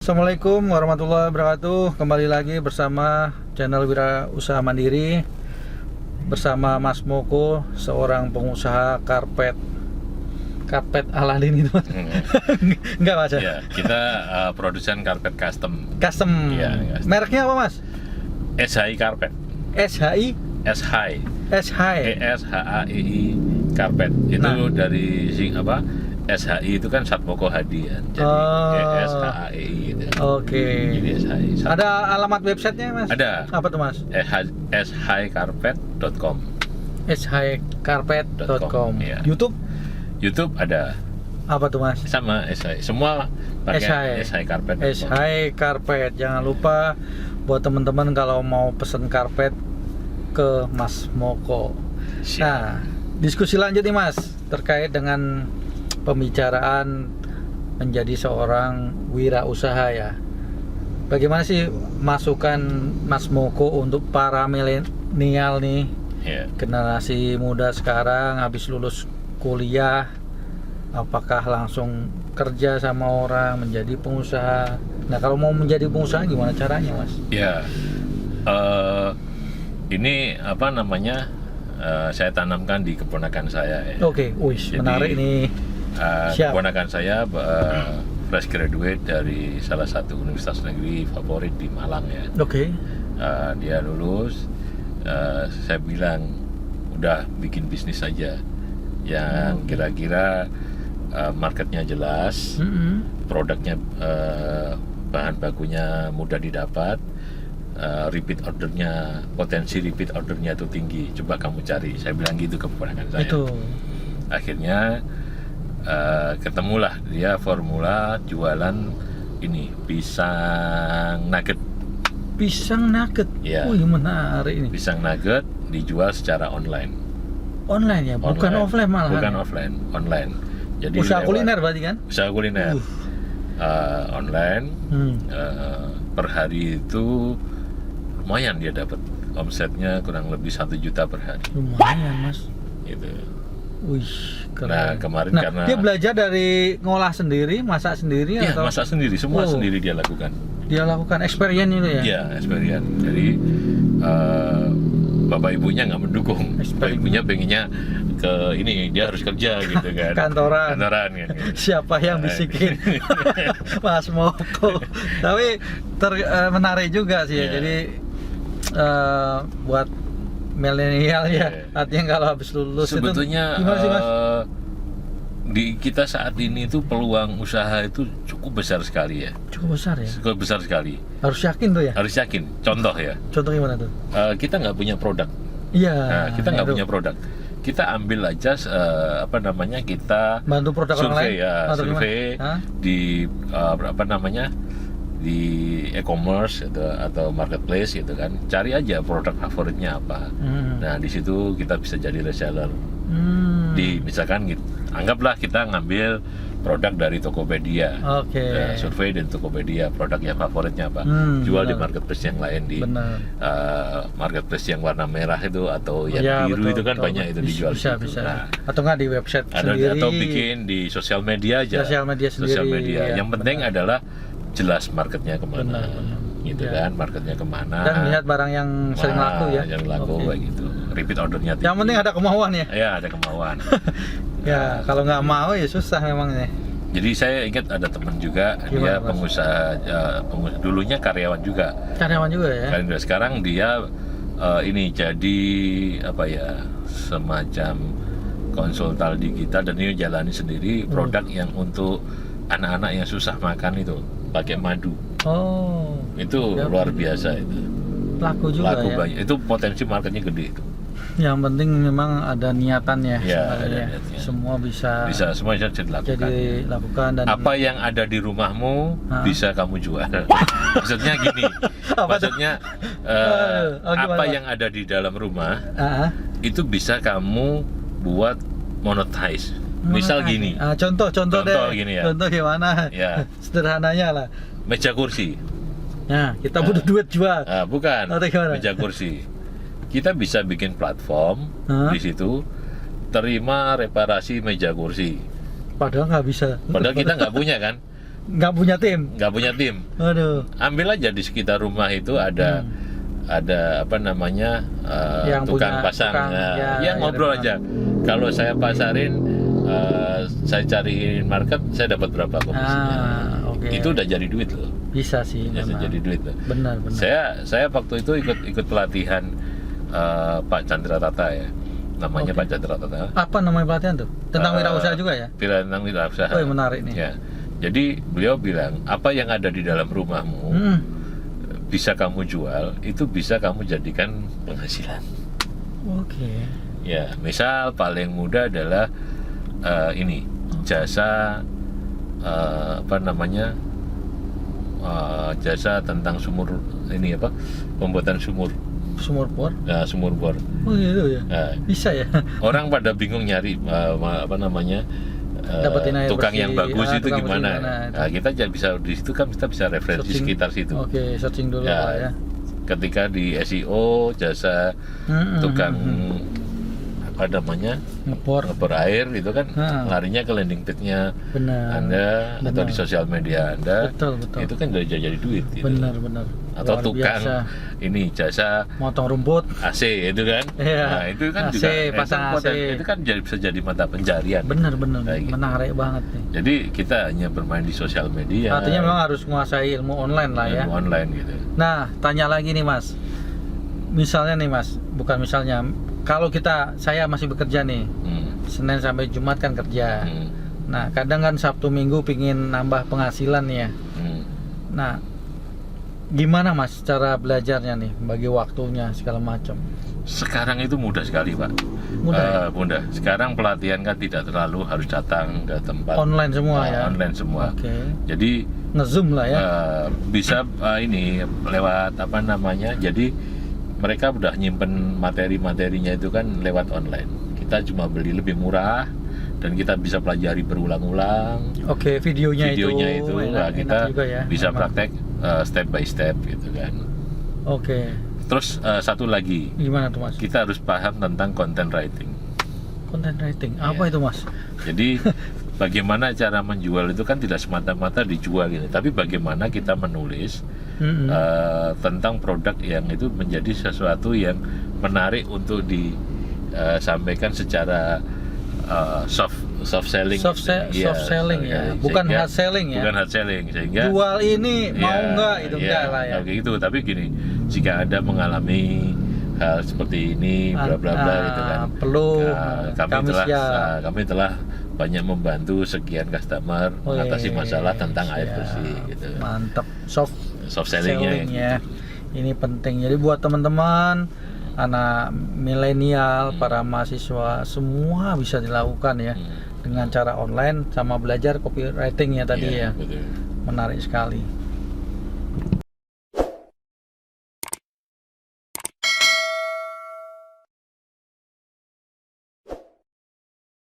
Assalamualaikum warahmatullahi wabarakatuh. Kembali lagi bersama channel Wira Usaha Mandiri bersama Mas Moko, seorang pengusaha karpet Aladin itu. Enggak Mas ya? Ya, kita produsen karpet custom. Custom. Ya, custom. Mereknya apa Mas? SHI Karpet. SHI? SHI. SHI. ESHAII Karpet. Itu dari SHI itu kan Satmoko Hadi kan. Jadi ESHAII gitu. Oke. Jadi SHI. Ada alamat websitenya Mas? Ada. Apa tuh Mas? shikarpet.com. shikarpet.com. Ya. YouTube ada. Apa tuh Mas? Sama SHI. Semua pakai SHI Karpet. SHI Karpet. Jangan lupa buat teman-teman kalau mau pesen karpet ke Mas Moko. Siap. Nah, diskusi lanjut nih Mas terkait dengan pembicaraan menjadi seorang wirausaha ya. Bagaimana sih masukan Mas Moko untuk para milenial nih, Ya. generasi muda sekarang habis lulus kuliah, apakah langsung kerja sama orang menjadi pengusaha? Nah, kalau mau menjadi pengusaha gimana caranya Mas? Ya, ini apa namanya? Saya tanamkan di keponakan saya. Ya. Oke, wih, menarik nih. Siap. Keponakan saya fresh graduate dari salah satu universitas negeri favorit di Malang ya. Oke. Dia lulus, saya bilang udah bikin bisnis saja yang kira-kira marketnya jelas, produknya bahan bakunya mudah didapat, potensi repeat ordernya itu tinggi. Coba kamu cari. Saya bilang gitu ke keponakan saya. Itu. Akhirnya ketemulah dia formula jualan ini pisang nugget. Pisang nugget. Ya. Wih, menarik ini. Pisang nugget dijual secara online. Online ya, bukan offline malah. Bukan offline, online. Jadi usaha kuliner berarti kan? Usaha kuliner. Online. Per hari itu lumayan dia dapat omsetnya kurang lebih 1 juta per hari. Lumayan Mas. Gitu. Wih, keren. Nah kemarin Nah, karena dia belajar dari ngolah sendiri, masak sendiri ya, atau masak sendiri, semua sendiri dia lakukan. dia lakukan experience itu ya? Iya, experience. Jadi bapak ibunya nggak mendukung. Bapak ibunya pengennya ke ini, dia harus kerja gitu kan. Kantoran kan. Siapa yang bisikin? Mas Moko. Tapi menarik juga sih ya. Yeah. Jadi buat milenial ya, artinya kalau habis lulus sebetulnya itu gimana sih Mas? Di kita saat ini itu peluang usaha itu cukup besar sekali ya. Cukup besar ya? Cukup besar sekali. Harus yakin tuh ya? Harus yakin. Contoh ya. Contoh gimana tuh? Kita nggak punya produk. Iya. Nah, kita nggak punya produk. Kita ambil aja kita bantu produk orang lain. Survei di di e-commerce atau marketplace gitu kan. Cari aja produk favoritnya apa. Nah, di situ kita bisa jadi reseller. Misalkan gitu, anggaplah kita ngambil produk dari Tokopedia. Survei dan Tokopedia, produk yang favoritnya apa. Jual di marketplace yang lain, di marketplace yang warna merah itu atau yang biru, itu kan banyak itu dijual. Bisa. Nah, atau nggak di website sendiri, atau bikin di sosial media aja. Sosial media sendiri. Yang penting adalah jelas marketnya kemana. Gitu kan, marketnya kemana. Dan lihat barang yang sering laku ya. Yang laku kayak gitu. Repeat ordernya tinggi. Yang penting ada kemauan ya. Ya, ada kemauan. Ya, kalau nggak mau ya susah memang nih. Jadi saya ingat ada teman juga. Gimana, dia Mas? pengusaha, dulunya karyawan juga. Karyawan juga ya. Sekarang dia ini jadi semacam konsultan digital, dan ini jalani sendiri produk yang untuk anak-anak yang susah makan itu, pakai madu. Itu luar biasa itu. Laku juga ya. Banyak. Itu potensi marketnya gede itu. Yang penting memang ada niatannya. Ya, ada niatnya. Semua bisa semua bisa dilakukan. jadi lakukan. Dan apa yang ada di rumahmu bisa kamu jual. Maksudnya gini. Apa yang ada di dalam rumah itu bisa kamu buat monetize. Misal gini. Contoh deh. Gini ya. Contoh gimana? Ya. Sederhananya lah. Meja kursi. Nah, kita butuh duit jual. Bukan. Meja kursi. Kita bisa bikin platform di situ, terima reparasi meja kursi. Padahal nggak bisa. Padahal kita nggak punya kan. nggak punya tim. nggak punya tim. Aduh. Ambil aja di sekitar rumah itu ada apa namanya Yang tukang punya pasang. tukang, Nah, ya, ngobrol ya, aja. Kalau saya pasarin, saya cariin market, saya dapat berapa komisinya. Oke. Itu udah jadi duit loh. Bisa sih. Bisa memang. jadi duit loh. Benar. Saya waktu itu ikut pelatihan Pak Chandra Tata ya, namanya Oke. Pak Chandra Tata. Apa namanya pelatihan tuh? Tentang wirausaha juga ya? Tentang wirausaha. Oh, menarik nih. Ya. Jadi beliau bilang apa yang ada di dalam rumahmu bisa kamu jual, itu bisa kamu jadikan penghasilan. Oke. Ya, misal paling mudah adalah ini jasa apa namanya jasa tentang sumur ini apa pembuatan sumur Sumur bor. sumur bor. Oh gitu ya. Nah, Bisa ya. orang pada bingung nyari apa namanya Dapetin air tukang bersih. yang bagus itu Tukang bersih gimana? gimana, Nah, kita bisa di situ kan kita bisa referensi Searching. sekitar situ. Oke, searching dulu Ya, Pak ya. ketika di SEO jasa tukang apa namanya Ngebor. ngebor air itu kan larinya ke landing page-nya Benar. Anda atau Benar. di sosial media Anda. Betul. Itu kan udah jadi duit gitu. Benar. Atau Luar tukang biasa. ini jasa Motong rumput. AC itu kan. Iya. Nah, itu kan AC, juga pasang AC. itu kan bisa jadi mata pencarian. Benar. Kayak gitu. Menarik banget nih. Jadi kita hanya bermain di sosial media. Artinya memang harus menguasai ilmu online lah ya. ilmu online gitu. Nah, tanya lagi nih Mas. Misalnya nih Mas, bukan misalnya, kalau saya masih bekerja nih, Senin sampai Jumat kan kerja. Nah, kadang kan Sabtu Minggu pingin nambah penghasilan nih ya. Nah, gimana Mas cara belajarnya nih, bagi waktunya segala macam? Sekarang itu mudah sekali Pak. Mudah ya? Mudah. Sekarang pelatihan kan tidak terlalu harus datang ke tempat. Online semua ya? Online semua. Oke. Jadi Nge-zoom lah ya? bisa ini lewat apa namanya. Jadi mereka udah nyimpen materi-materinya itu kan lewat online. Kita cuma beli lebih murah dan kita bisa pelajari berulang-ulang. Oke, videonya itu Nah, enak kita juga ya, bisa memang. praktek step by step gitu kan. Oke. Terus satu lagi, Gimana tuh Mas? kita harus paham tentang content writing. Content writing, apa Iya. itu Mas? Jadi bagaimana cara menjual itu kan tidak semata-mata dijual gitu, tapi bagaimana kita menulis tentang produk yang itu menjadi sesuatu yang menarik untuk disampaikan secara soft selling. Soft selling ya, bukan hard selling ya. Bukan hard selling sehingga Jual ini mau ya, enggak itu ya, enggak lah ya. kayak gitu. Tapi gini, jika Anda mengalami hal seperti ini bla bla bla gitu kan. Perlu kami telah banyak membantu sekian customer mengatasi masalah tentang air bersih gitu. Mantap, soft sellingnya ya. Ini penting. Jadi buat teman-teman anak milenial, para mahasiswa semua bisa dilakukan ya dengan cara online sama belajar copywriting ya tadi ya. Betul. Menarik sekali.